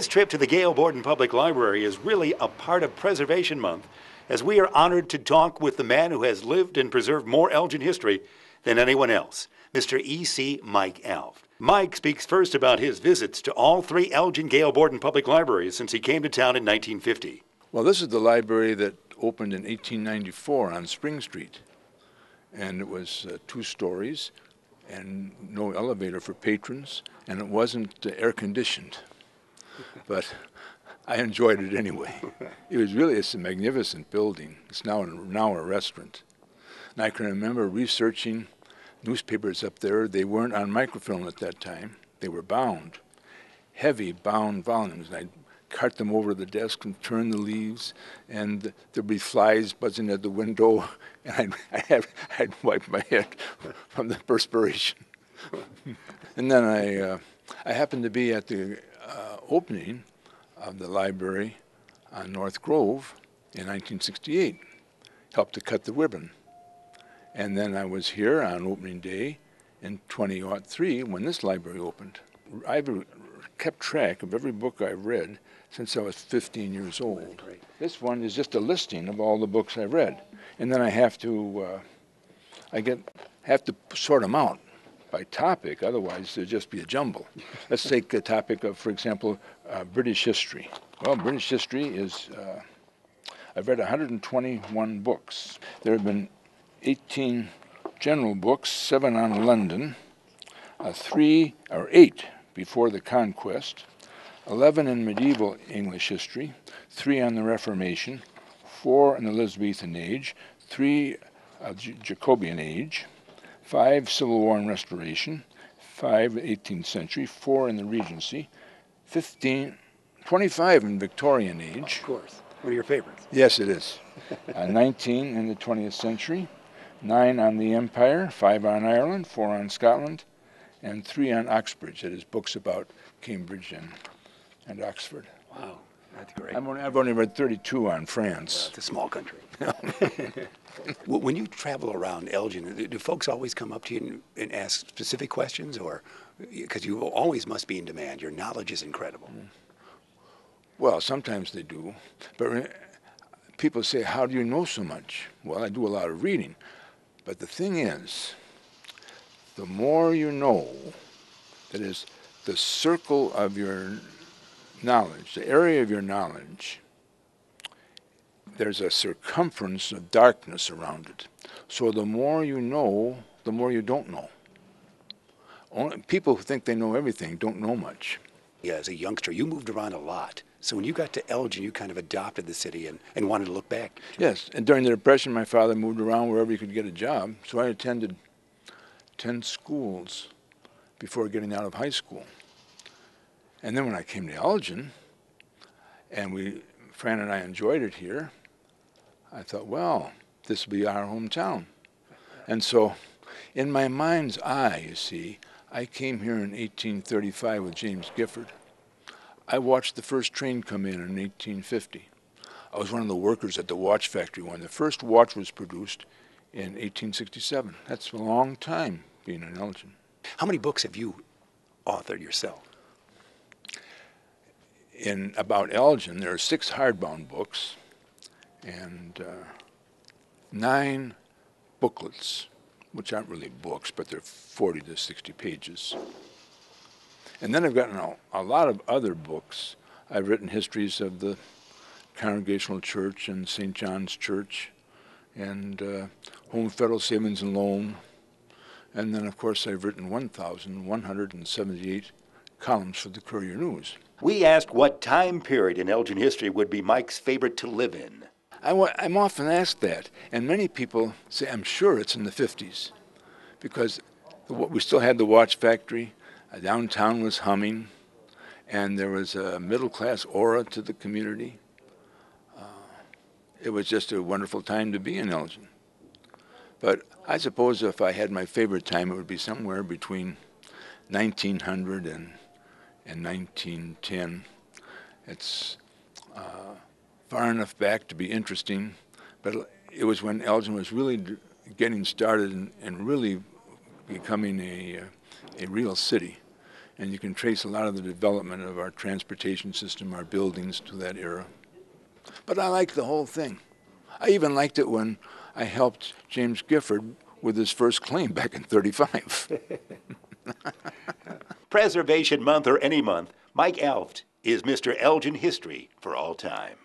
This trip to the Gail Borden Public Library is really a part of Preservation Month, as we are honored to talk with the man who has lived and preserved more Elgin history than anyone else, Mr. E.C. Mike Alft. Mike speaks first about his visits to all three Elgin Gail Borden Public Libraries since he came to town in 1950. Well, this is the library that opened in 1894 on Spring Street, and it was 2 stories and no elevator for patrons, and it wasn't air-conditioned, but I enjoyed it anyway. It's a magnificent building. It's now a restaurant. And I can remember researching newspapers up there. They weren't on microfilm at that time. They were bound, heavy bound volumes. And I'd cart them over to the desk and turn the leaves, and there'd be flies buzzing at the window, and I'd wipe my head from the perspiration. And then I happened to be at the opening of the library on North Grove in 1968, helped to cut the ribbon. And then I was here on opening day in 2003 when this library opened. I've kept track of every book I've read since I was 15 years old. Great. This one is just a listing of all the books I've read, and then I have to sort them out by topic. Otherwise, there'd just be a jumble. Let's take the topic of, for example, British history. Well, British history is I've read 121 books. There have been 18 general books, 7 on London, 8 before the Conquest, 11 in medieval English history, 3 on the Reformation, 4 in the Elizabethan age, 3 Jacobean age, 5 Civil War and Restoration, 5 18th century, 4 in the Regency, 25 in Victorian age. Of course. One of your favorites. Yes, it is. 19 in the 20th century, 9 on the Empire, 5 on Ireland, 4 on Scotland, and 3 on Oxbridge. That is books about Cambridge and Oxford. Wow, that's great. I've only read 32 on France. It's a small country. When you travel around Elgin, do folks always come up to you and ask specific questions, or because you always must be in demand? Your knowledge is incredible. Well, sometimes they do, but people say, "How do you know so much?" Well, I do a lot of reading, but the thing is, the more you know, that is, the circle of your knowledge, the area of your knowledge, there's a circumference of darkness around it. So the more you know, the more you don't know. People who think they know everything don't know much. Yeah, as a youngster, you moved around a lot. So when you got to Elgin, you kind of adopted the city and wanted to look back. Yes, and during the Depression, my father moved around wherever he could get a job. So I attended 10 schools before getting out of high school. And then when I came to Elgin, and Fran and I enjoyed it here, I thought, well, this will be our hometown. And so in my mind's eye, you see, I came here in 1835 with James Gifford. I watched the first train come in 1850. I was one of the workers at the watch factory when the first watch was produced in 1867. That's a long time being in Elgin. How many books have you authored yourself? About Elgin, there are 6 hardbound books and 9 booklets, which aren't really books, but they're 40 to 60 pages. And then I've gotten a lot of other books. I've written histories of the Congregational Church and St. John's Church and Home Federal Savings and Loan. And then, of course, I've written 1,178 columns for the Courier News. We asked what time period in Elgin history would be Mike's favorite to live in. I'm often asked that, and many people say, I'm sure it's in the 50s, because we still had the watch factory, downtown was humming, and there was a middle-class aura to the community. It was just a wonderful time to be in Elgin. But I suppose if I had my favorite time, it would be somewhere between 1900 and 1910. It's far enough back to be interesting, but it was when Elgin was really getting started and really becoming a real city. and you can trace a lot of the development of our transportation system, our buildings to that era. But I like the whole thing. I even liked it when I helped James Gifford with his first claim back in '35. Preservation Month or any month, Mike Alft is Mr. Elgin History for all time.